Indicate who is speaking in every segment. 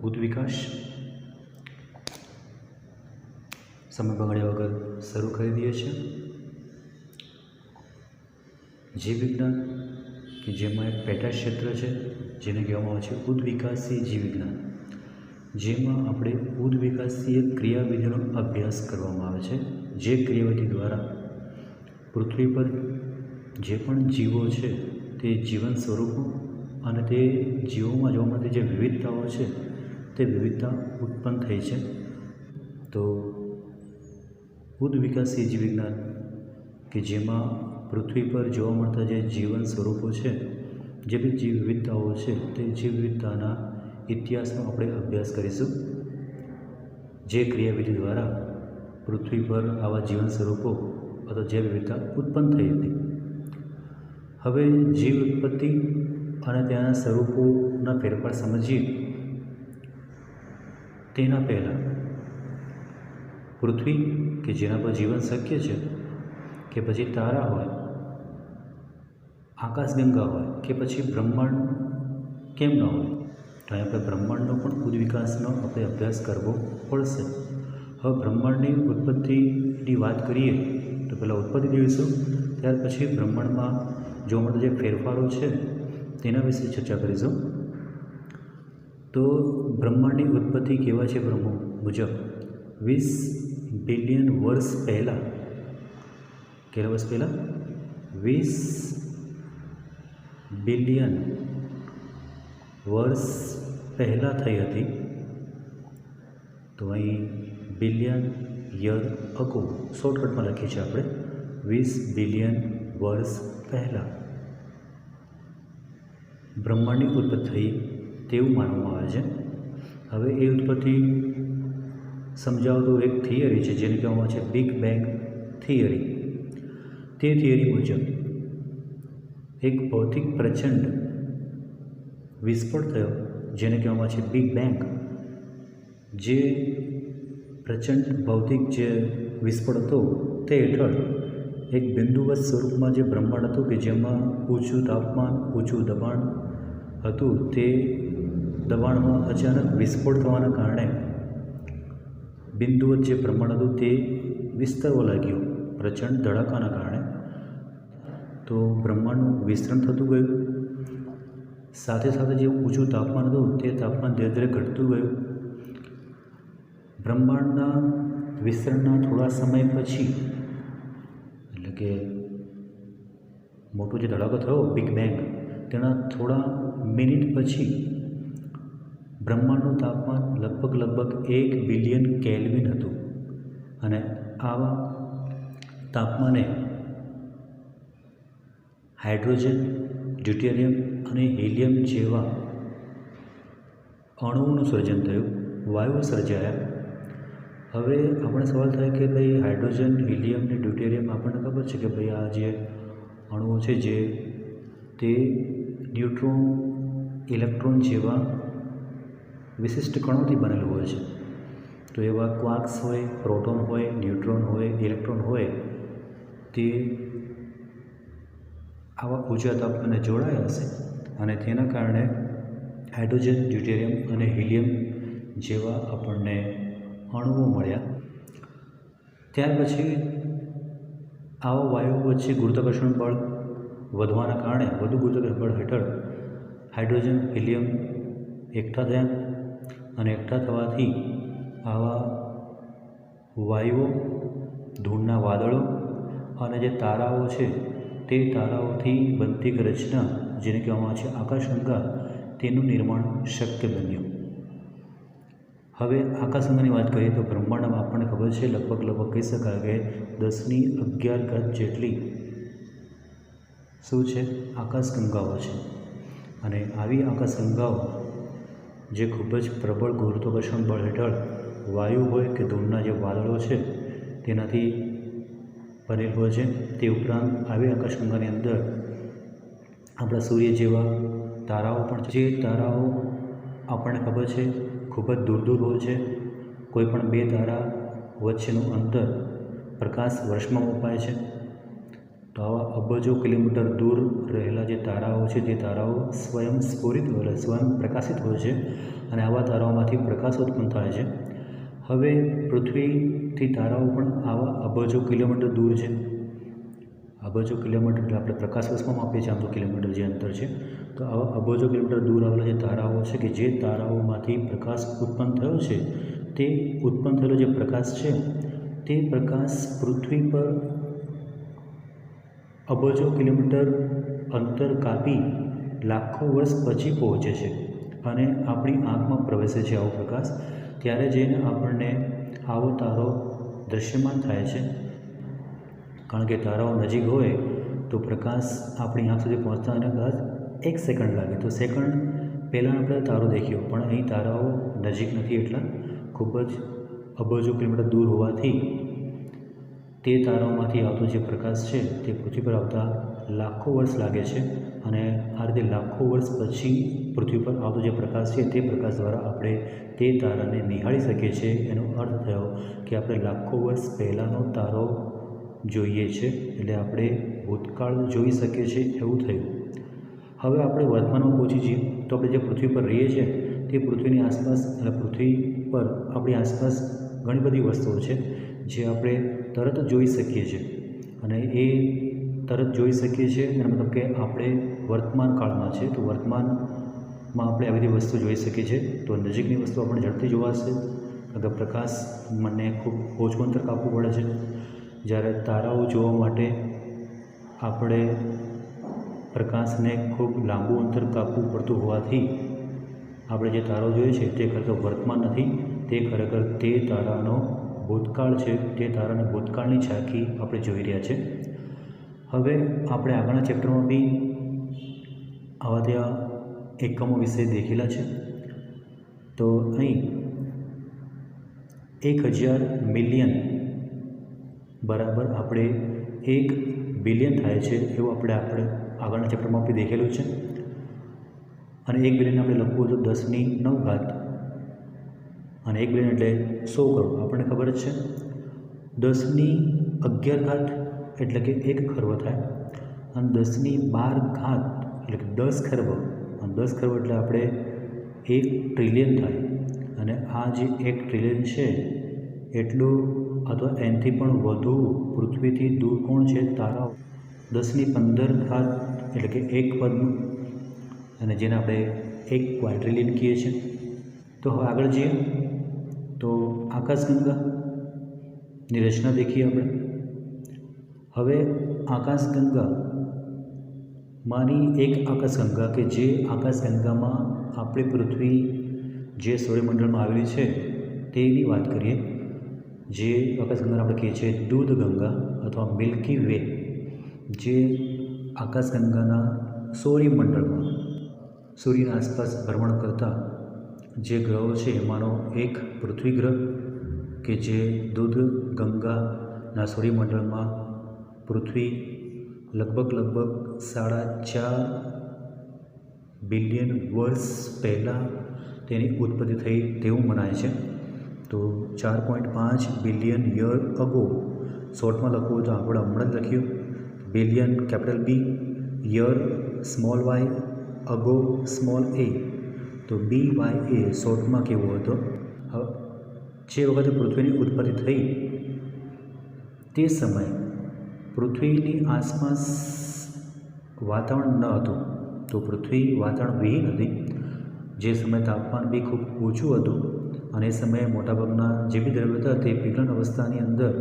Speaker 1: ઉદ્વિકાસ સમય બગાડ્યા વગર શરૂ કરી દઈએ છીએ। જીવ વિજ્ઞાન કે જેમાં એક પેટા ક્ષેત્ર છે જેને કહેવામાં આવે છે ઉદ્વિકાસી જીવ વિજ્ઞાન, જેમાં આપણે ઉદ્વિકાસીય ક્રિયાવિધિનો અભ્યાસ કરવામાં આવે છે। જે ક્રિયાવિધિ દ્વારા પૃથ્વી પર જે પણ જીવો છે તે જીવન સ્વરૂપો અને તે જીવોમાં જોવા મળતી જે વિવિધતાઓ છે તે વિવિધતા ઉત્પન્ન થઈ છે। તો ઉદ્વિકાસી જીવ વિજ્ઞાન કે જેમાં પૃથ્વી પર જોવા મળતા જે જીવન સ્વરૂપો છે, જે બી જીવ વિવિધતાઓ છે તે જીવ વિવિધતાના ઇતિહાસનો આપણે અભ્યાસ કરીશું। જે ક્રિયાવિધિ દ્વારા પૃથ્વી પર આવા જીવન સ્વરૂપો અથવા જે વિવિધતા ઉત્પન્ન થઈ હતી। હવે જીવ ઉત્પત્તિ અને તેના સ્વરૂપોના ફેરફાર સમજીએ તેના પહેલાં પૃથ્વી કે જેના પર જીવન શક્ય છે, કે પછી તારા હોય, આકાશગંગા હોય, કે પછી બ્રહ્માંડ કેમ ન હોય, તો અહીં આપણે બ્રહ્માંડનો પણ ઉદ્વિકાસનો આપણે અભ્યાસ કરવો પડશે। હવે બ્રહ્માંડની ઉત્પત્તિની વાત કરીએ તો પહેલાં ઉત્પત્તિ જોઈશું, ત્યાર પછી બ્રહ્માંડમાં જોવા મળતા જે ફેરફારો છે તેના વિશે ચર્ચા કરીશું। તો બ્રહ્માંડની ઉત્પત્તિ કહેવાય છે બ્રહ્મો મુજબ 20 બિલિયન વર્ષ પહેલાં, કેટલા વર્ષ પહેલાં? 20 બિલિયન વર્ષ પહેલાં થઈ હતી। તો અહીં બિલિયન યર અગો શોર્ટકટમાં લખીએ છીએ આપણે 20 બિલિયન વર્ષ પહેલાં બ્રહ્માંડની ઉત્પત્તિ થઈ તેવું માનવામાં આવે છે। હવે એ ઉત્પત્તિ સમજાવતો એક થિયરી છે જેને કહેવામાં આવે છે બિગ બેંગ થિયરી। તે થિયરી મુજબ એક ભૌતિક પ્રચંડ વિસ્ફોટ થયો જેને કહેવામાં આવે છે બિગ બેંગ। જે પ્રચંડ ભૌતિક જે વિસ્ફોટ હતો તે હેઠળ એક બિંદુવત સ્વરૂપમાં જે બ્રહ્માંડ હતું કે જેમાં ઊંચું તાપમાન, ઊંચું દબાણ હતું, તે દબાણમાં અચાનક વિસ્ફોટ થવાના કારણે બિંદુવત જે બ્રહ્માંડ હતું તે વિસ્તરવા લાગ્યું પ્રચંડ ધડાકાના કારણે। તો બ્રહ્માંડનું વિસ્તરણ થતું ગયું, સાથે સાથે જે ઊંચું તાપમાન હતું તે તાપમાન ધીરે ધીરે ઘટતું ગયું। બ્રહ્માંડના વિસ્તરણના થોડા સમય પછી, એટલે કે મોટો જે ધડાકો થયો બિગ બેંગ, તેના થોડા મિનિટ પછી બ્રહ્માંડનું તાપમાન લગભગ 1 બિલિયન કેલ્વિન હતું। અને આવા તાપમાને હાઇડ્રોજન, ડ્યુટેરિયમ અને હિલિયમ જેવા અણુઓનું સર્જન થયું, વાયુઓ સર્જાયા। હવે આપણે સવાલ થાય કે ભાઈ હાઇડ્રોજન, હિલિયમ અને ડ્યુટેરિયમ આપણને ખબર છે કે ભાઈ આ જે અણુઓ છે જે તે ન્યુટ્રોન, ઇલેક્ટ્રોન જેવા વિશિષ્ટ કણોથી બનેલું હોય છે। તો એવા ક્વાર્ક્સ હોય, પ્રોટોન હોય, ન્યુટ્રોન હોય, ઇલેક્ટ્રોન હોય, તે આવા ઊંચા તાપમાને જોડાયા હશે અને તેના કારણે હાઇડ્રોજન, ડ્યુટેરિયમ અને હિલિયમ જેવા આપણને અણુઓ મળ્યા। ત્યાર પછી આવા વાયુઓ વચ્ચે ગુરુત્વાકર્ષણ બળ વધવાના કારણે વધુ ગુરુત્વાકર્ષણ બળ હેઠળ હાઇડ્રોજન, હિલિયમ એકઠા થયા અને એકઠા થવાથી આવા વાયુઓ, ધૂળના વાદળો અને જે તારાઓ છે તે તારાઓથી બનતી એક રચના જેને કહેવામાં આવે છે આકાશગંગા, તેનું નિર્માણ શક્ય બન્યું। હવે આકાશગંગાની વાત કરીએ તો બ્રહ્માંડમાં આપણને ખબર છે લગભગ કહી શકાય કે 10⁻11 જેટલી શું છે આકાશગંગાઓ છે। અને આવી આકાશગંગાઓ જે ખૂબ જ પ્રબળ ગુરુત્વાકર્ષણ બળ હેઠળ વાયુ હોય કે ધૂળના જે વાદળો છે તેનાથી ભરેલ હોય છે। તે ઉપરાંત આવી આકાશગંગાની અંદર આપણા સૂર્ય જેવા તારાઓ પણ છે। જે તારાઓ આપણને ખબર છે ખૂબ જ દૂર દૂર હોય છે। કોઈ પણ બે તારા વચ્ચેનું અંતર પ્રકાશ વર્ષમાં મપાય છે। તો આવા અબજો કિલોમીટર દૂર રહેલા જે તારાઓ છે તે તારાઓ સ્વયં સ્ફુરિત એટલે સ્વયં પ્રકાશિત હોય છે અને આવા તારાઓમાંથી પ્રકાશ ઉત્પન્ન થાય છે. હવે પૃથ્વીથી તારાઓ પણ આવા અબજો કિલોમીટર દૂર છે. અબજો કિલોમીટર એટલે આપણે પ્રકાશ વર્ષમાં માપીએ છીએ, આમ તો કિલોમીટર જે અંતર છે. તો આવા અબજો કિલોમીટર દૂર આવેલા જે તારાઓ છે કે જે તારાઓમાંથી પ્રકાશ ઉત્પન્ન થયો છે, તે ઉત્પન્ન થયેલો જે પ્રકાશ છે તે પ્રકાશ પૃથ્વી પર અબજો કિલોમીટર અંતર કાપી લાખો વર્ષ પછી પહોંચે છે અને આપણી આંખમાં પ્રવેશે છે આવો પ્રકાશ. ત્યારે જઈને આપણને આવો તારો દૃશ્યમાન થાય છે. કારણ કે તારાઓ નજીક હોય તો પ્રકાશ આપણી આંખ સુધી પહોંચતા અને કદાચ 1 સેકન્ડ લાગે, તો સેકન્ડ પહેલાં આપણે તારો દેખ્યો, પણ અહીં તારાઓ નજીક નથી, એટલા ખૂબ જ અબજો કિલોમીટર દૂર હોવાથી તે તારાઓમાંથી આવતો જે પ્રકાશ છે તે પૃથ્વી પર આવતા લાખો વર્ષ લાગે છે અને આ રીતે લાખો વર્ષ પછી પૃથ્વી પર આવતો જે પ્રકાશ છે તે પ્રકાશ દ્વારા આપણે તે તારાને નિહાળી શકીએ છીએ. એનો અર્થ થયો કે આપણે લાખો વર્ષ પહેલાંનો તારો જોઈએ છે, એટલે આપણે ભૂતકાળ જોઈ શકીએ છીએ એવું થયું. હવે આપણે વર્તમાનમાં પહોંચી જઈએ તો આપણે જે પૃથ્વી પર રહીએ છીએ તે પૃથ્વીની આસપાસ એટલે પૃથ્વી પર આપણી આસપાસ ઘણી બધી વસ્તુઓ છે જે આપણે તરત જોઈ શકીએ છીએ અને એ તરત જોઈ શકીએ છીએ એનો મતલબ કે આપણે વર્તમાન કાળમાં છે તો વર્તમાનમાં આપણે આવી બધી વસ્તુ જોઈ શકીએ છીએ. તો નજીકની વસ્તુ આપણને ઝડપથી જોવાશે. અગર પ્રકાશ મને ખૂબ ઓછું અંતર કાપવું પડે છે. જ્યારે તારાઓ જોવા માટે આપણે પ્રકાશને ખૂબ લાંબુ અંતર કાપવું પડતું હોવાથી આપણે જે તારો જોઈએ છે તે ખરેખર વર્તમાન નથી, તે ખરેખર તે તારાનો ભૂતકાળ છે. તે તારાની ભૂતકાળની ઝાંખી આપણે જોઈ રહ્યા છે. હવે આપણે આગળના ચેપ્ટરમાં બી આવા ત્યાં એકમો વિશે દેખેલા છે. તો અહીં 1000 મિલિયન બરાબર આપણે 1 બિલિયન થાય છે એવું આપણે આગળના ચેપ્ટરમાં બી દેખેલું છે. અને 1 બિલિયન આપણે લખવું તો 10⁹ અને 1 બિલિયન એટલે 100 કરોડ. આપણને ખબર જ છે 10⁻11 એટલે કે 1 ખર્વ થાય અને 10⁻12 એટલે કે 10 ખર્વ અને 10 ખર્વ એટલે આપણે 1 ટ્રિલિયન થાય. અને આ જે 1 ટ્રિલિયન છે એટલું અથવા એનાથી પણ વધુ પૃથ્વીથી દૂર કોણ છે? તારાઓ. 10⁻15 એટલે કે 1 પદ્મ અને જેને આપણે 1 ક્વાડ્રિલિયન કહીએ છીએ. તો હવે આગળ જઈએ તો આકાશગંગાની રચના દેખીએ આપણે. હવે આકાશગંગામાંની એક આકાશગંગા કે જે આકાશગંગામાં આપણી પૃથ્વી જે સૌરમંડળમાં આવેલી છે તેની વાત કરીએ. જે આકાશગંગાને આપણે કહીએ છીએ દૂધગંગા અથવા મિલ્કી વે, જે આકાશગંગાના સૌરમંડળમાં સૂર્યની આસપાસ ભ્રમણ કરતા જે ગ્રહો છે એમાંનો એક પૃથ્વી ગ્રહ કે જે દૂધગંગાના સૌરમંડળમાં પૃથ્વી લગભગ 4.5 બિલિયન વર્ષ પહેલાં તેની ઉત્પત્તિ થઈ તેવું મનાય છે. તો 4.5 બિલિયન યર અગો, શોર્ટમાં લખવું તો આપણે હમણાં જ લખ્યું billion capital B, year small Y, ago small A. તો BYA શોર્ટમાં કેવો હતો? જે વખતે પૃથ્વીની ઉત્પત્તિ થઈ તે સમયે પૃથ્વીની આસપાસ વાતાવરણ ન હતું. તો પૃથ્વી વાતાવરણ વિહીન હતી. જે સમયે તાપમાન બી ખૂબ ઓછું હતું અને એ સમયે મોટાભાગના જે બી દ્રવ્યો હતા તે પીગળણ અવસ્થાની અંદર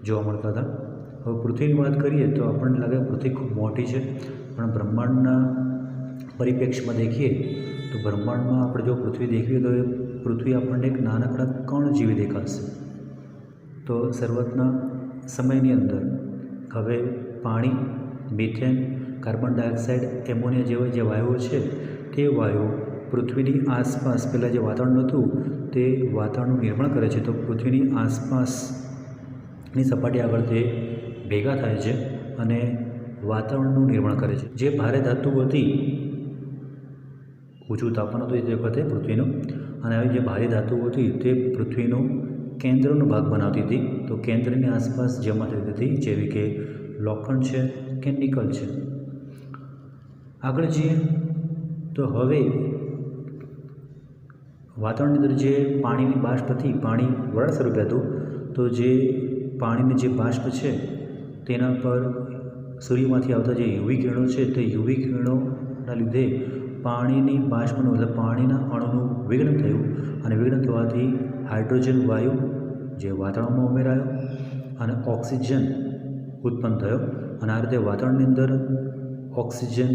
Speaker 1: જોવા મળતા હતા. હવે પૃથ્વીની વાત કરીએ તો આપણને લાગે પૃથ્વી ખૂબ મોટી છે, પણ બ્રહ્માંડના પરિપ્રેક્ષ્યમાં દેખીએ તો બ્રહ્માંડમાં આપણે જો પૃથ્વી દેખીએ તો એ પૃથ્વી આપણને એક નાનકડા કણ જેવી દેખાશે. તો શરૂઆતના સમયની અંદર હવે પાણી, મિથેન, કાર્બન ડાયોક્સાઇડ, એમોનિયા જેવા જે વાયુઓ છે તે વાયુઓ પૃથ્વીની આસપાસ પહેલાં જે વાતાવરણ હતું તે વાતાવરણનું નિર્માણ કરે છે. તો પૃથ્વીની આસપાસની સપાટી આગળ તે ભેગા થાય છે અને વાતાવરણનું નિર્માણ કરે છે. જે ભારે ધાતુ હતી, ઊંચું તાપમાન હતું તે વખતે પૃથ્વીનું, અને આવી જે ભારે ધાતુઓ હતી તે પૃથ્વીનો કેન્દ્રનો ભાગ બનાવતી હતી. તો કેન્દ્રની આસપાસ જમા થતી હતી, જેવી કે લોખંડ છે કે નિકલ છે। આગળ જઈએ તો હવે વાતાવરણની અંદર જે પાણીની બાષ્પથી પાણી વરાળ સ્વરૂપે હતું, તો જે પાણીની જે બાષ્પ છે તેના પર સૂર્યમાંથી આવતા જે યુવી કિરણો છે તે યુવી કિરણોના લીધે પાણીની બાષ્પનું એટલે પાણીના અણુનું વિઘટન થયું અને વિઘટન થવાથી હાઇડ્રોજન વાયુ જે વાતાવરણમાં ઉમેરાયો અને ઓક્સિજન ઉત્પન્ન થયો અને આ રીતે વાતાવરણની અંદર ઓક્સિજન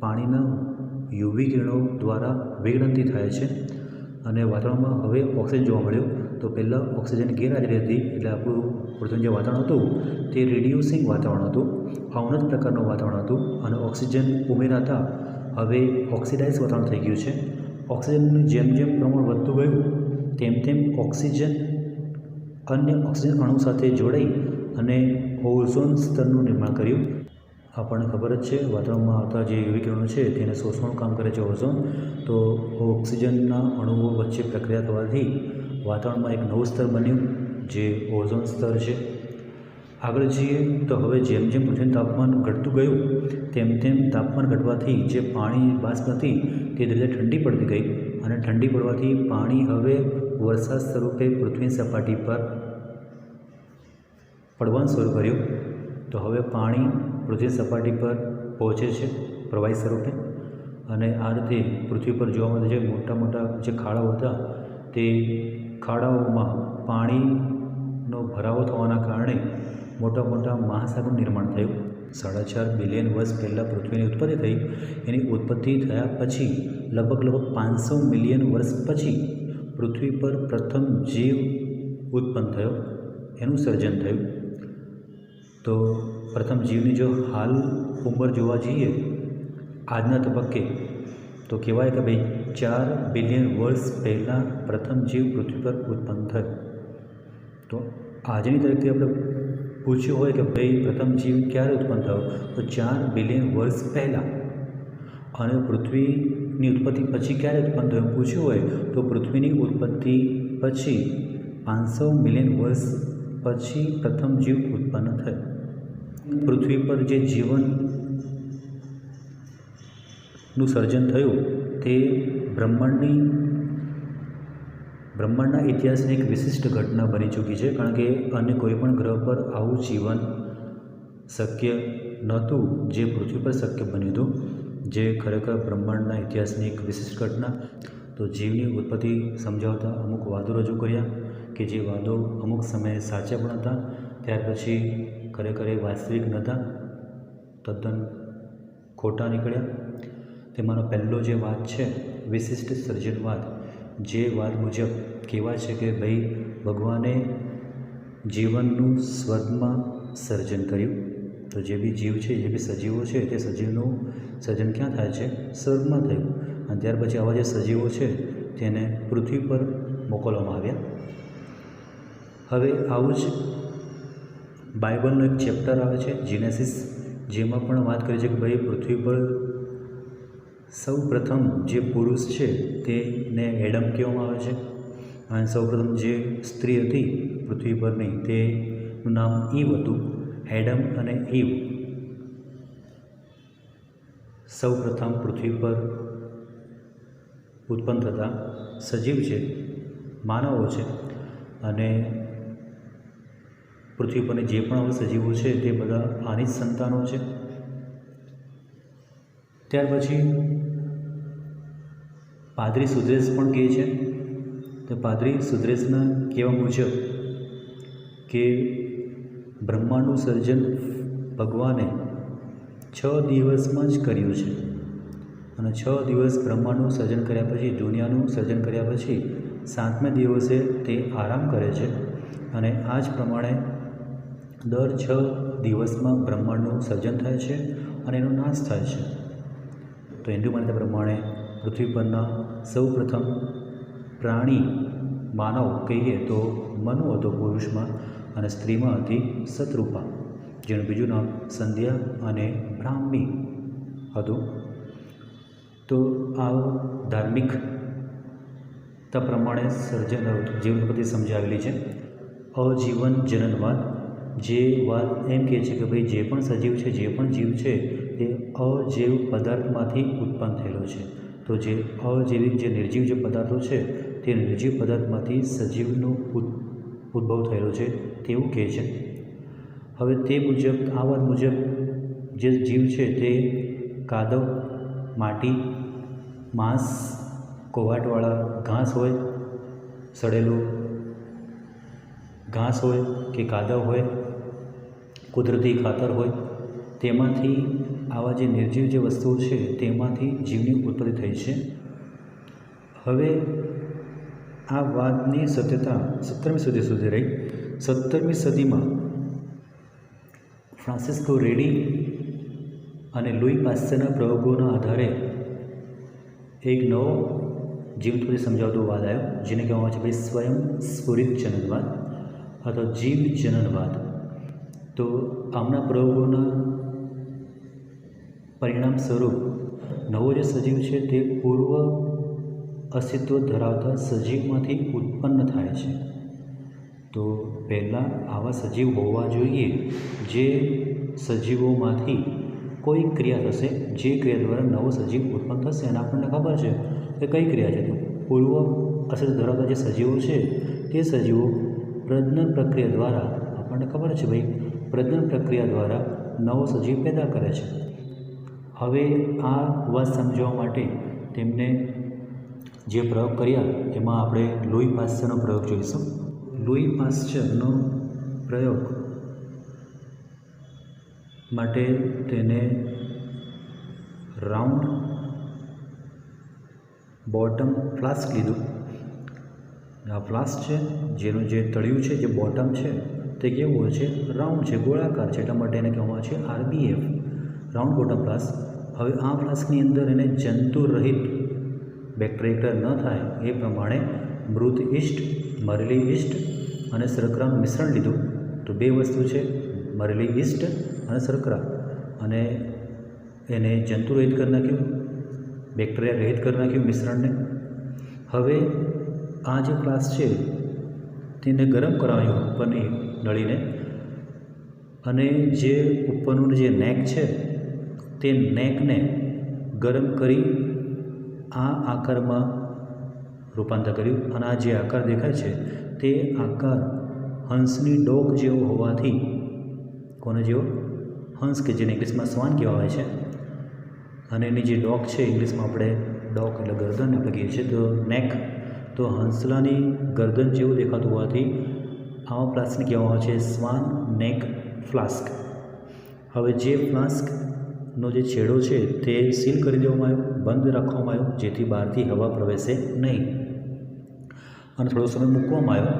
Speaker 1: પાણીના યુવી કિરણો દ્વારા વિઘટનથી થાય છે અને વાતાવરણમાં હવે ઓક્સિજન જોવા મળ્યું। તો પહેલાં ઓક્સિજન ગેરહાજરી હતી, એટલે આપણું પૃથ્વીનું જે વાતાવરણ હતું તે રિડ્યુસિંગ વાતાવરણ હતું, અવનત પ્રકારનું વાતાવરણ હતું અને ઓક્સિજન ઉમેરાતા હવે ઓક્સિડાઇઝ વાતાવરણ થઈ ગયું છે। ઓક્સિજનનું જેમ જેમ પ્રમાણ વધતું ગયું તેમ તેમ ઓક્સિજન અન્ય ઓક્સિજન અણુ સાથે જોડાઈ અને ઓઝોન સ્તરનું નિર્માણ કર્યું। આપણને ખબર જ છે વાતાવરણમાં આવતા જે યુવી કિરણો છે તેને શોષવાનું કામ કરે છે ઓઝોન। તો ઓક્સિજનના અણુઓ વચ્ચે પ્રક્રિયા થવાથી વાતાવરણમાં એક નવું સ્તર બન્યું જે ઓઝોન સ્તર છે। આગળ જઈએ તો હવે જેમ જેમ પૃથ્વીનું તાપમાન ઘટતું ગયું તેમ તેમ તાપમાન ઘટવાથી જે પાણી બાષ્પ હતી તે ધીરે ધીરે ઠંડી પડતી ગઈ અને ઠંડી પડવાથી પાણી હવે વરસાદ સ્વરૂપે પૃથ્વીની સપાટી પર પડવાનું શરૂ કર્યું। તો હવે પાણી પૃથ્વી સપાટી પર પહોંચે છે પ્રવાહી સ્વરૂપે અને આ રીતે પૃથ્વી પર જોવા મળે છે મોટા મોટા જે ખાડાઓ હતા તે ખાડાઓમાં પાણીનો ભરાવો થવાના કારણે મોટા મોટા મહાસાગરનું નિર્માણ થયું। 4.5 બિલિયન વર્ષ પહેલાં પૃથ્વીની ઉત્પત્તિ થઈ। એની ઉત્પત્તિ થયા પછી લગભગ 500 મિલિયન વર્ષ પછી પૃથ્વી પર પ્રથમ જીવ ઉત્પન્ન થયો, એનું સર્જન થયું। તો પ્રથમ જીવની જો હાલ ઉંમર જોવા જઈએ આજના તબક્કે તો કહેવાય કે ભાઈ 4 બિલિયન વર્ષ પહેલાં પ્રથમ જીવ પૃથ્વી પર ઉત્પન્ન થયો। તો આજની તારીખથી આપણે પૂછ્યું હોય કે ભાઈ પ્રથમ જીવ ક્યારે ઉત્પન્ન થયો, તો 4 બિલિયન વર્ષ પહેલાં। અને પૃથ્વીની ઉત્પત્તિ પછી ક્યારે ઉત્પન્ન થયું પૂછ્યું હોય તો પૃથ્વીની ઉત્પત્તિ પછી 500 મિલિયન વર્ષ પછી પ્રથમ જીવ ઉત્પન્ન થયો। પૃથ્વી પર જે જીવનનું સર્જન થયું તે બ્રહ્માંડના ઇતિહાસની એક વિશિષ્ટ ઘટના બની ચૂકી છે, કારણ કે અન્ય કોઈપણ ગ્રહ પર આવું જીવન શક્ય નહોતું જે પૃથ્વી પર શક્ય બન્યું હતું, જે ખરેખર બ્રહ્માંડના ઇતિહાસની એક વિશિષ્ટ ઘટના। તો જીવની ઉત્પત્તિ સમજાવતા અમુક વાદો રજૂ કર્યા કે જે વાદો અમુક સમયે સાચા પણ હતા, ત્યાર પછી ખરેખર એ વાસ્તવિક નહોતા, તદ્દન ખોટા નીકળ્યા। તેમાંનો પહેલો જે વાત છે વિશિષ્ટ સર્જનવાદ। જે વાત મુજબ કહેવાય છે કે ભાઈ ભગવાને જીવનનું સ્વર્ગમાં સર્જન કર્યું। તો જે બી જીવ છે, જે બી સજીવો છે તે સજીવનું સર્જન ક્યાં થાય છે? સ્વર્ગમાં થયું અને ત્યાર પછી આવા જે સજીવો છે તેને પૃથ્વી પર મોકલવામાં આવ્યા। હવે આવું જ બાઇબલનો એક ચેપ્ટર આવે છે જીનેસિસ, જેમાં પણ વાત કરી છે કે ભાઈ પૃથ્વી પર સૌ પ્રથમ જે પુરુષ છે તેને એડમ કહેવામાં આવે છે અને સૌ પ્રથમ જે સ્ત્રી હતી પૃથ્વી પરની તેનું નામ ઈવ હતું। એડમ અને ઈવ સૌ પ્રથમ પૃથ્વી પર ઉત્પન્ન થતા સજીવ છે, માનવો છે અને પૃથ્વી પરની જે પણ સજીવો છે તે બધા આની જ સંતાનો છે। ત્યાર પછી પાદરી સુદ્રેશ પણ કહે છે, તો પાદરી સુદ્રેશના કહેવા મુજબ કે બ્રહ્માંડનું સર્જન ભગવાને 6 દિવસમાં જ કર્યું છે અને 6 દિવસ બ્રહ્માંડનું સર્જન કર્યા પછી, દુનિયાનું સર્જન કર્યા પછી 7મે દિવસે તે આરામ કરે છે અને આ જ પ્રમાણે દર 6 દિવસમાં બ્રહ્માંડનું સર્જન થાય છે અને એનો નાશ થાય છે। તો હિન્દુ માન્યતા પ્રમાણે પૃથ્વી પરના સૌ પ્રથમ પ્રાણી માનવ કહીએ તો મનુ હતો પુરુષમાં અને સ્ત્રીમાં હતી શતરૂપા, જેનું બીજું નામ સંધ્યા અને બ્રાહ્મી હતું। તો આ ધાર્મિકતા પ્રમાણે સર્જન જીવન પદ્ધતિ સમજાવેલી છે। અજીવન જનનવાદ, જે વાત એમ કહે છે કે ભાઈ જે પણ સજીવ છે, જે પણ જીવ છે તે અજૈવ પદાર્થમાંથી ઉત્પન્ન થયેલો છે. તો જે અજૈવિક જે નિર્જીવ જે પદાર્થો છે તે નિર્જીવ પદાર્થમાંથી સજીવનો ઉદ્ભવ થયેલો છે તેવું કહે છે. હવે તે મુજબ આ વાત મુજબ જે જીવ છે તે કાદવ, માટી, માંસ, કોવાટવાળા ઘાસ હોય, સડેલું ઘાસ હોય કે કાદવ હોય, કુદરતી ખાતર હોય, તેમાંથી આવા જે નિર્જીવ જે વસ્તુઓ છે તેમાંથી જીવની ઉત્પત્તિ થઈ છે. હવે આ વાતની સત્યતા 17મી સદી સુધી રહી. 17મી સદીમાં ફ્રાન્સિસ્કો રેડી અને લુઈ પાસ્ચરના પ્રયોગોના આધારે એક નવો જીવત્વથી સમજાવતો વાદ આવ્યો, જેને કહેવામાં આવે છે ભાઈ સ્વયં સ્ફુરિત જનનવાદ અથવા જીવ જનનવાદ. તો આમના પ્રયોગોના પરિણામ સ્વરૂપ નવો જે સજીવ છે તે પૂર્વ અસ્તિત્વ ધરાવતા સજીવમાંથી ઉત્પન્ન થાય છે. તો પહેલાં આવા સજીવ હોવા જોઈએ જે સજીવોમાંથી કોઈ ક્રિયા થશે, જે ક્રિયા દ્વારા નવો સજીવ ઉત્પન્ન થશે. અને આપણને ખબર છે કે કઈ ક્રિયા છે. તો પૂર્વ અસ્તિત્વ ધરાવતા જે સજીવો છે તે સજીવો પ્રજનન પ્રક્રિયા દ્વારા, આપણને ખબર છે ભાઈ, પ્રજનન પ્રક્રિયા દ્વારા નવો સજીવ પેદા કરે છે. હવે આ વાત સમજવા માટે તેમને જે પ્રયોગ કર્યા એમાં આપણે લુઈ પાસ્ચરનો પ્રયોગ જોઈશું. લુઈ પાસ્ચરનો પ્રયોગ માટે તેને રાઉન્ડ બોટમ ફ્લાસ્ક લીધું. આ ફ્લાસ્ક છે જેનું જે તળિયું છે, જે બોટમ છે તે કેવું હોય છે? રાઉન્ડ છે, ગોળાકાર છે. એટલા માટે એને કહેવામાં આવે છે RBF, રાઉન્ડ બોટમ ફ્લાસ્ક. હવે આ ફ્લાસ્કની અંદર એને જંતુ રહિત બેક્ટેરિયા ન થાય એ પ્રમાણે મૃત ઈસ્ટ, મરેલી ઈસ્ટ અને શર્કરાનું મિશ્રણ લીધું. તો બે વસ્તુ છે, મરેલી ઈસ્ટ અને શર્કરા, અને એને જંતુ રહિત કરી નાખ્યું, બેક્ટેરિયા રહિત કરી નાખ્યું મિશ્રણને. હવે આ જે ફ્લાસ્ક છે તેને ગરમ કરાવ્યું ઉપરની નળીને, અને જે ઉપરનું જે નેક છે તે નેકને ગરમ કરી આ આકારમાં રૂપાંતર કર્યું. અને આ જે આકાર દેખાય છે તે આકાર હંસની ડોક જેવો હોવાથી, કોને જેવો? હંસ, કે જેને ઇંગ્લિશમાં શ્વાન કહેવાય છે. અને એની જે ડોક છે, ઇંગ્લિશમાં આપણે ડોક એટલે ગરદન આપણે કહીએ છીએ, તો નેક, તો હંસલાની ગરદન જેવું દેખાતું હોવાથી આવા ફ્લાસ્કને કહેવામાં આવે છે શ્વાન નેક ફ્લાસ્ક. હવે જે ફ્લાસ્કનો જે છેડો છે તે સીલ કરી દેવામાં આવ્યો, બંધ રાખવામાં આવ્યો, જેથી બહારથી હવા પ્રવેશે નહીં, અને થોડો સમય મૂકવામાં આવ્યો.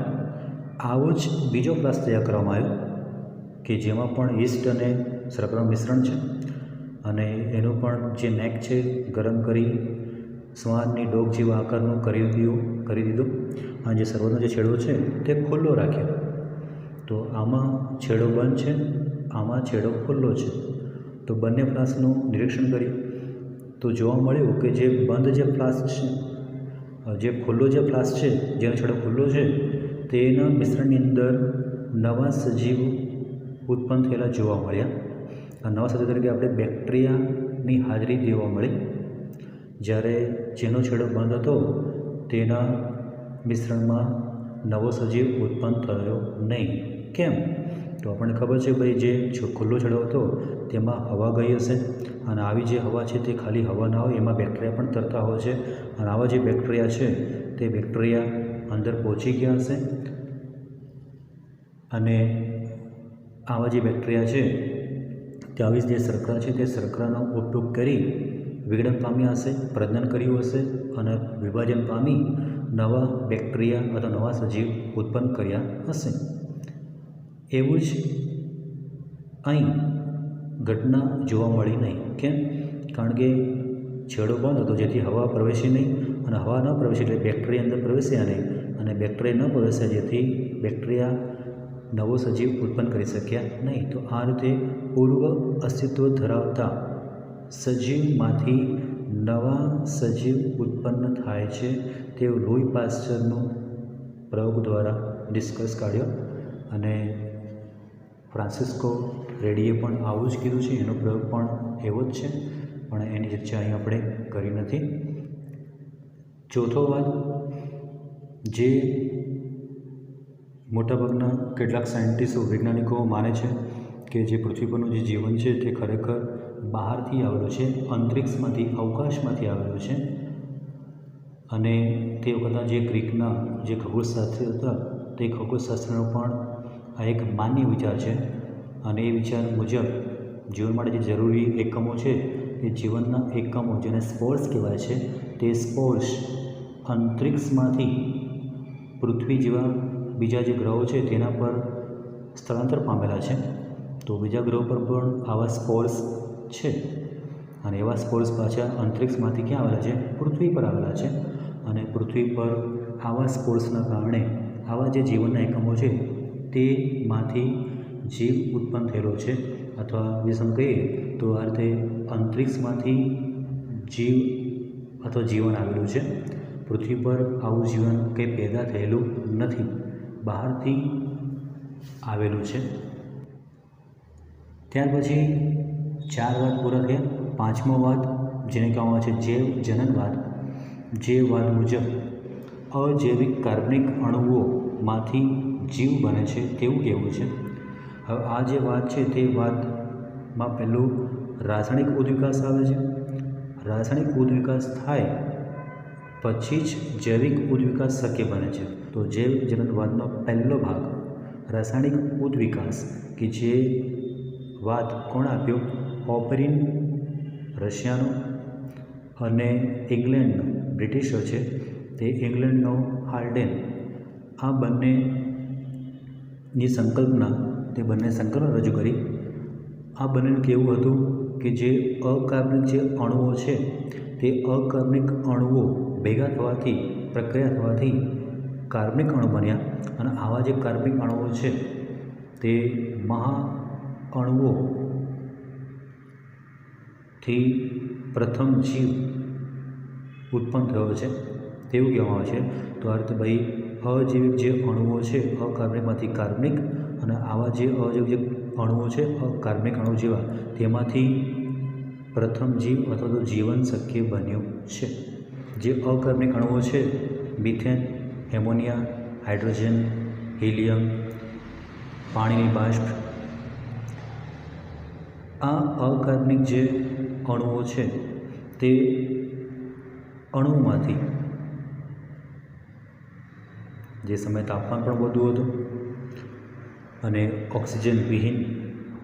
Speaker 1: આવો જ બીજો ફ્લાસ્ક તૈયાર કરવામાં આવ્યો કે જેમાં પણ ઈસ્ટ અને શર્કરાનું મિશ્રણ છે, અને એનું પણ જે નેક છે ગરમ કરી શ્વાનની ડોક જેવા આકારનું કરી દીધું. અને જે સર્વરનો જે છેડો છે તે ખુલ્લો રાખ્યો. તો આમાં છેડો બંધ છે, આમાં છેડો ખુલ્લો છે. તો બંને ફ્લાસ્કનું નિરીક્ષણ કર્યું તો જોવા મળ્યું કે જે બંધ જે ફ્લાસ્ક છે, જે ખુલ્લો જે ફ્લાસ્ક છે, જેનો છેડો ખુલ્લો છે, તેના મિશ્રણની અંદર નવા સજીવ ઉત્પન્ન થયેલા જોવા મળ્યા. આ નવા સજીવ તરીકે આપણે બેક્ટેરિયાની હાજરી જોવા મળી, જ્યારે જેનો છેડો બંધ હતો તેના મિશ્રણમાં નવો સજીવ ઉત્પન્ન થયો નહીં. કેમ? તો આપણને ખબર છે ભાઈ, જે ખુલ્લો છેડો હતો તેમાં હવા ગઈ હશે, અને આવી જે હવા છે તે ખાલી હવા ના હોય, એમાં બેક્ટેરિયા પણ તરતા હોય છે, અને આવા જે બેક્ટેરિયા છે તે બેક્ટેરિયા અંદર પહોંચી ગયા હશે, અને આવા જે બેક્ટેરિયા છે તે આવી જે શર્કરા છે તે શર્કરાનો ઉપયોગ કરી વિઘટન પામ્યા હશે, પ્રજનન કર્યું હશે, અને વિભાજન પામી નવા બેક્ટેરિયા અથવા નવા સજીવ ઉત્પન્ન કર્યા હશે. એવું જ અહીં ઘટના જોવા મળી નહીં. કેમ? કારણ કે છેડો બંધ હતો, જેથી હવા પ્રવેશી નહીં, અને હવા ન પ્રવેશી એટલે બેક્ટેરિયા અંદર પ્રવેશ્યા નહીં, અને બેક્ટેરિયા ન પ્રવેશ્યા જેથી બેક્ટેરિયા નવો સજીવ ઉત્પન્ન કરી શક્યા નહીં. તો આ રીતે પૂર્વ અસ્તિત્વ ધરાવતા સજીવમાંથી નવા સજીવ ઉત્પન્ન થાય છે તેવું લુઈ પાસ્ચરનો પ્રયોગ દ્વારા નિષ્કર્ષ કાઢ્યો. અને ફ્રાન્સિસ્કો રેડીએ પણ આવું જ કીધું છે, એનો પ્રયોગ પણ એવો જ છે, પણ એની ચર્ચા અહીં આપણે કરી નથી. ચોથો વાદ, જે મોટાભાગના કેટલાક સાયન્ટિસ્ટો વૈજ્ઞાનિકો માને છે કે જે પૃથ્વી પરનું જે જીવન છે તે ખરેખર બહારથી આવેલું છે, અંતરિક્ષમાંથી, અવકાશમાંથી આવેલું છે. અને તે વખતના જે ગ્રીકના જે ખગોળશાસ્ત્રી હતા તે ખગોળશાસ્ત્રનો પણ આ એક માન્ય વિચાર છે. અને એ વિચાર મુજબ જીવન માટે જે જરૂરી એકમો છે તે જીવનના એકમો, જેને સ્પોર્સ કહેવાય છે, તે સ્પોર્સ અંતરિક્ષમાંથી પૃથ્વી જેવા બીજા જે ગ્રહો છે તેના પર સ્થળાંતર પામેલા છે. તો બીજા ગ્રહો પર પણ આવા સ્પોર્સ છે, અને એવા સ્પોર્સ પાછા અંતરિક્ષમાંથી ક્યાં આવેલા છે? પૃથ્વી પર આવેલા છે. અને પૃથ્વી પર આવા સ્પોર્સના કારણે આવા જે જીવનના એકમો છે તેમાંથી જીવ ઉત્પન્ન થયેલો છે, અથવા વિશેષણ કહીએ તો આ રીતે અંતરિક્ષમાંથી જીવ અથવા જીવન આવેલું છે. પૃથ્વી પર આવું જીવન કંઈ પેદા થયેલું નથી, બહારથી આવેલું છે. ત્યાર પછી 4 વાદ પૂરા થયા. 5મો વાદ, જેને કહેવામાં આવે છે જૈવજનનવાદ. જે વાદ મુજબ અજૈવિક કાર્બનિક અણુઓમાંથી જીવ બને છે તેવું કહેવું છે. હવે આ જે વાદ છે તે વાદમાં પહેલું રાસાયણિક ઉદ્વિકાસ આવે છે. રાસાયણિક ઉદ્વિકાસ થાય પછી જ જૈવિક ઉદ્વિકાસ શક્ય બને છે. તો જૈવજનનવાદનો પહેલો ભાગ રાસાયણિક ઉદ્વિકાસ, કે જે વાદ કોણ આપ્યો? ઓપરિન રશિયાનો, અને ઇંગ્લેન્ડનો બ્રિટિશો છે તે ઇંગ્લેન્ડનો હાલ્ડેન. આ બંનેની સંકલ્પના, તે બંને સંકલ્પના રજૂ કરી. આ બંનેનું કહેવું હતું કે જે અકાર્બનિક જે અણુઓ છે તે અકાર્બનિક અણુઓ ભેગા થવાથી, પ્રક્રિયા થવાથી કાર્બનિક અણુ બન્યા. અને આવા જે કાર્બનિક અણુઓ છે તે મહા અણુઓથી પ્રથમ જીવ ઉત્પન્ન થયો છે તેવું કહેવામાં આવે છે. તો આ રીતે ભાઈ અજૈવિક જે અણુઓ છે અકાર્બનિકમાંથી કાર્બનિક, અને આવા જે અજૈવિક જે અણુઓ છે અકાર્બનિક અણુ જેવા, તેમાંથી પ્રથમ જીવ અથવા તો જીવન શક્ય બન્યું છે. જે અકાર્બનિક અણુઓ છે મિથેન, એમોનિયા, હાઇડ્રોજન, હિલિયમ, પાણીની બાષ્પ. આ અકાર્બનિક જે અણુઓ છે તે અણુમાંથી, જે સમયે તાપમાન પણ વધુ હતું અને ઓક્સિજન વિહીન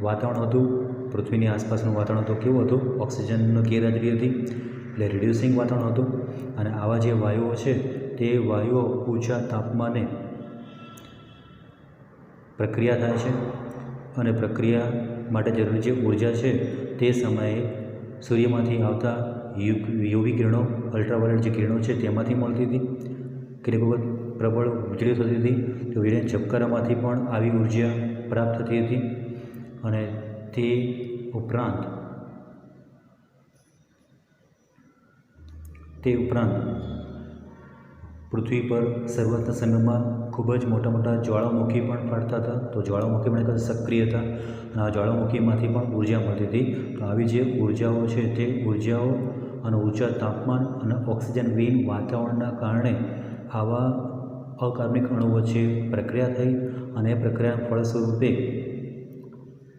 Speaker 1: વાતાવરણ હતું, પૃથ્વીની આસપાસનું વાતાવરણ તો કેવું હતું? ઓક્સિજનની ગેરહાજરી હતી, એટલે રિડ્યુસિંગ વાતાવરણ હતું. અને આવા જે વાયુઓ છે તે વાયુઓ ઊંચા તાપમાને પ્રક્રિયા થાય છે, અને પ્રક્રિયા માટે જરૂરી જે ઉર્જા છે તે સમયે સૂર્યમાંથી આવતા યુવી કિરણો, અલ્ટ્રાવાયોલેટ જે કિરણો છે તેમાંથી મળતી હતી. કેટલીક વખત પ્રબળ વીજળી થતી હતી, તો વીજળીના ઝબકારામાંથી પણ આવી ઉર્જા પ્રાપ્ત થતી હતી. અને તે ઉપરાંત પૃથ્વી પર શરૂઆતના સમયમાં ખૂબ જ મોટા મોટા જ્વાળામુખી પણ ફાટતા હતા. તો જ્વાળામુખી પણ એક સક્રિય હતા, અને આ જ્વાળામુખીમાંથી પણ ઉર્જા મળતી હતી. તો આવી જે ઉર્જાઓ છે તે ઉર્જાઓ અને ઊંચા તાપમાન અને ઓક્સિજન વિહીન વાતાવરણના કારણે આવા અકાર્બનિક અણુ વચ્ચે પ્રક્રિયા થઈ, અને એ પ્રક્રિયા ફળ સ્વરૂપે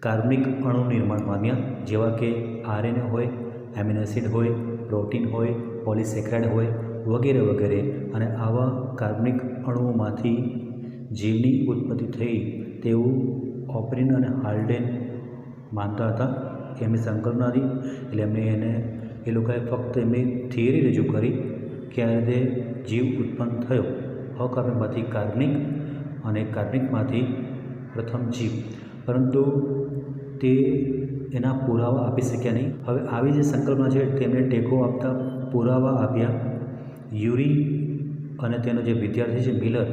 Speaker 1: કાર્બનિક અણુ નિર્માણ પામ્યા, જેવા કે RNA હોય, એમિનો એસિડ હોય, પ્રોટીન હોય, પોલિસેક્રાઇડ હોય, વગેરે વગેરે. અને આવા કાર્બનિક અણુઓમાંથી જીવની ઉત્પત્તિ થઈ તેવું ઓપરિન અને હાલ્ડેન માનતા હતા. એમની સંકલ્પના હતી, એટલે એ લોકોએ ફક્ત એમની થિયરી રજૂ કરી કે આ રીતે જીવ ઉત્પન્ન થયો અકાર્બનિકમાંથી કાર્બનિક, અને કાર્બનિકમાંથી પ્રથમ જીવ. પરંતુ તે એના પુરાવા આપી શક્યા નહીં. હવે આવી જે સંકલ્પના છે તેમને ટેકો આપતા પુરાવા આપ્યા યુરી અને તેનો જે વિદ્યાર્થી છે મિલર,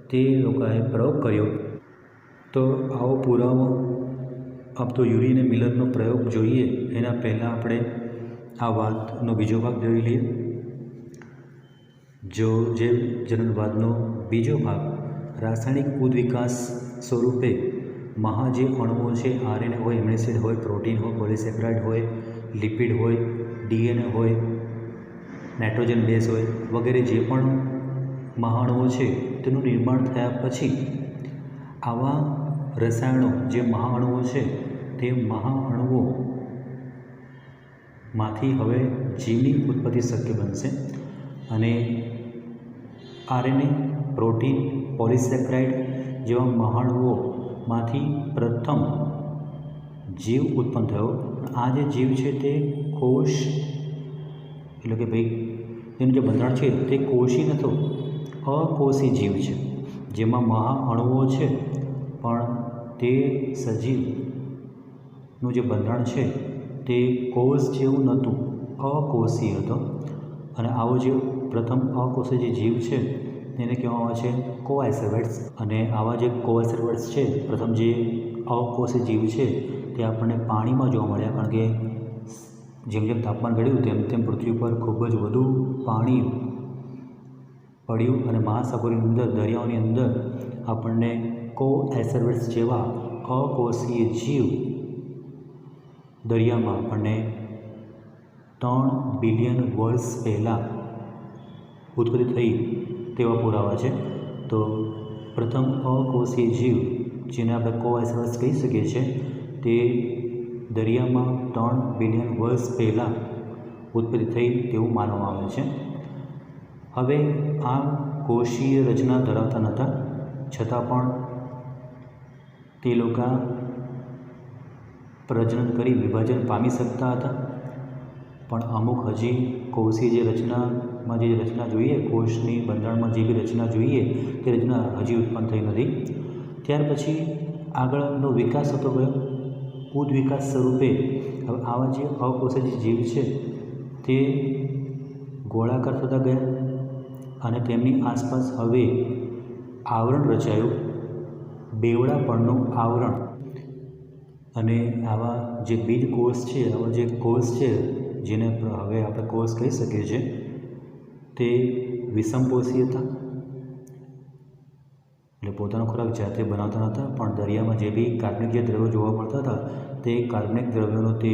Speaker 1: તે લોકોએ પ્રયોગ કર્યો. તો આવો પુરાવો આપતો યુરી અને મિલરનો પ્રયોગ જોઈએ એના પહેલાં આપણે આ વાતનો બીજો ભાગ જોઈ લઈએ. જૈવજનનવાદનો બીજો ભાગ રાસાયણિક ઉદ્વિકાસ સ્વરૂપે મહા જે અણુઓ છે આરએનએ હોય, એમિનો એસિડ હોય, પ્રોટીન હોય, પોલિસેક્રાઇડ હોય, લિપિડ હોય, ડીએનએ હોય, નાઇટ્રોજન બેઝ હોય વગેરે જે પણ મહાઅણુઓ છે તેનું નિર્માણ થયા પછી આવા રસાયણો જે મહાઅણુઓ છે તે મહાઅણુઓમાંથી હવે જીવની ઉત્પત્તિ શક્ય બનશે અને આરએનએ, પ્રોટીન, પોલિસેક્રાઇડ જેવા મહાઅણુઓમાંથી પ્રથમ જીવ ઉત્પન્ન થયો. આ જે જીવ છે તે કોષ એટલે કે ભાઈ તેનું જે બંધારણ છે તે કોષી નહોતું, અકોષી જીવ છે, જેમાં મહાઅણુઓ છે પણ તે સજીવનું જે બંધારણ છે તે કોષ જેવું નહોતું, અકોષી હતો. અને આવો જે પ્રથમ અકોષી જે જીવ છે તેને કહેવામાં આવે છે કોઆઇસોવેટ્સ. અને આવા જે કોઆઇસોવેટ્સ છે, પ્રથમ જે અકોષી જીવ છે તે આપણને પાણીમાં જોવા મળ્યા, કારણ કે જેમ જેમ તાપમાન ઘટ્યું તેમ તેમ પૃથ્વી પર ખૂબ જ વધુ પાણી પડ્યું અને મહાસાગરોની અંદર, દરિયાઓની અંદર આપણને કોઆઇસોવેટ્સ જેવા અકોષીય જીવ દરિયામાં આપણને 3 બિલિયન વર્ષ પહેલાં ઉત્પત્તિ થઈ તેવા પુરાવા છે. તો પ્રથમ અકોષીય જીવ જેને આપણે કોઆઇસોવેટ્સ કહી શકીએ છીએ તે દરિયામાં 3 બિલિયન વર્ષ પહેલાં ઉત્પત્તિ થઈ તેવું માનવામાં આવે છે. હવે આ કોષીય રચના ધરાવતા નહોતા, છતાં પણ તે લોકો પ્રજનન કરી વિભાજન પામી શકતા હતા. પણ અમુક હજી કોષીય જે રચનામાં જે રચના જોઈએ, કોષની બંધારણમાં જે બી રચના જોઈએ તે રચના હજી ઉત્પન્ન થઈ નથી. ત્યાર પછી આગળનો વિકાસ થતો ગયો, ઉદ્વિકાસ સ્વરૂપે હવે આવા જે અકોષીય જીવ છે તે ગોળાકાર થતા ગયા અને તેમની આસપાસ હવે આવરણ રચાયું, બેવડા પરનું આવરણ. અને આવા જે બીજ કોષ છે, આવા જે કોષ છે જેને હવે આપણે કોષ કહી શકીએ છીએ તે વિષમપોષી હતા, એટલે પોતાનો ખોરાક જાતે બનાવતા નહોતા, પણ દરિયામાં જે બી કાર્બનિક જે દ્રવ્યો જોવા મળતા હતા તે કાર્બનિક દ્રવ્યોનો તે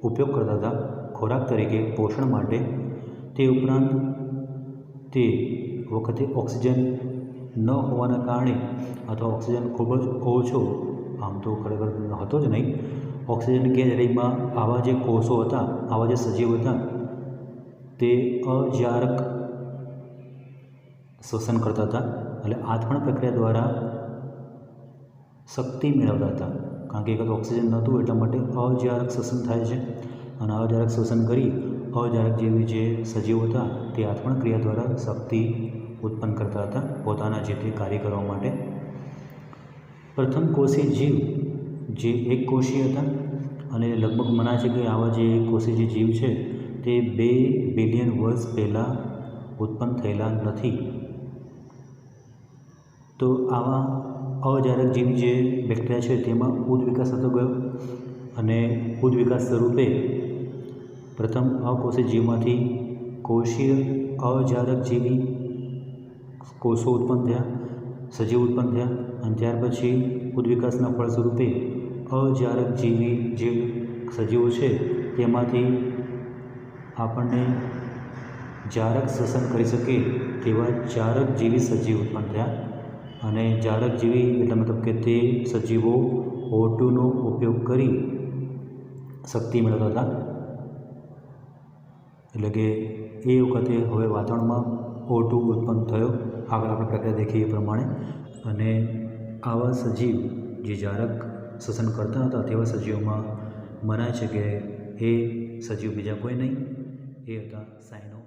Speaker 1: ઉપયોગ કરતા હતા ખોરાક તરીકે, પોષણ માટે. તે ઉપરાંત તે વખતે ઓક્સિજન ન હોવાના કારણે અથવા ઓક્સિજન ખૂબ જ ઓછો, આમ તો ખરેખર હતો જ નહીં, ઓક્સિજન ગેરહાજરીમાં આવા જે કોષો હતા, આવા જે સજીવ હતા તે અજારક શ્વસન કરતા હતા. એટલે આથમણ પ્રક્રિયા દ્વારા શક્તિ મેળવતા હતા, કારણ કે એક ઓક્સિજન નહોતું એટલા માટે અજારક શ્વસન થાય છે. અને અજારક શ્વસન કરી અજારક જેવી જે સજીવો હતા તે આથમણ ક્રિયા દ્વારા શક્તિ ઉત્પન્ન કરતા હતા પોતાના જે તે કાર્ય કરવા માટે. પ્રથમ કોષીય જીવ જે એક કોષીય હતા અને લગભગ મનાય છે કે આવા જે કોષીય જે જીવ છે તે 2 બિલિયન વર્ષ પહેલાં ઉત્પન્ન થયેલા નથી. તો આવા અજારક જીવ જે બેક્ટેરિયા છે તેમાં ઉદ્વિકાસ થતો ગયો અને ઉદ્વિકાસ સ્વરૂપે પ્રથમ અકોષીય જીવમાંથી કોષીય અજારક જીવી કોષો ઉત્પન્ન થયા, સજીવ ઉત્પન્ન થયા. અને ત્યાર પછી ઉદ્વિકાસના ફળ સ્વરૂપે અજારક જીવી જે સજીવો છે તેમાંથી આપણને જારક શ્વસન કરી શકે તેવા જારક જીવી સજીવ ઉત્પન્ન થયા. અને જારક જીવી એટલે મતલબ કે તે સજીવો O2નો ઉપયોગ કરી શક્તિ મેળવતા હતા. એટલે કે એ વખતે હવે વાતાવરણમાં O2 ઉત્પન્ન થયો, આગળ આપણે પ્રક્રિયા દેખીએ એ પ્રમાણે. અને આવા સજીવ જે જારક શ્વસન કરતા હતા તેવા સજીવોમાં મનાય છે કે એ સજીવ બીજા કોઈ નહીં, એ હતા સાયનો.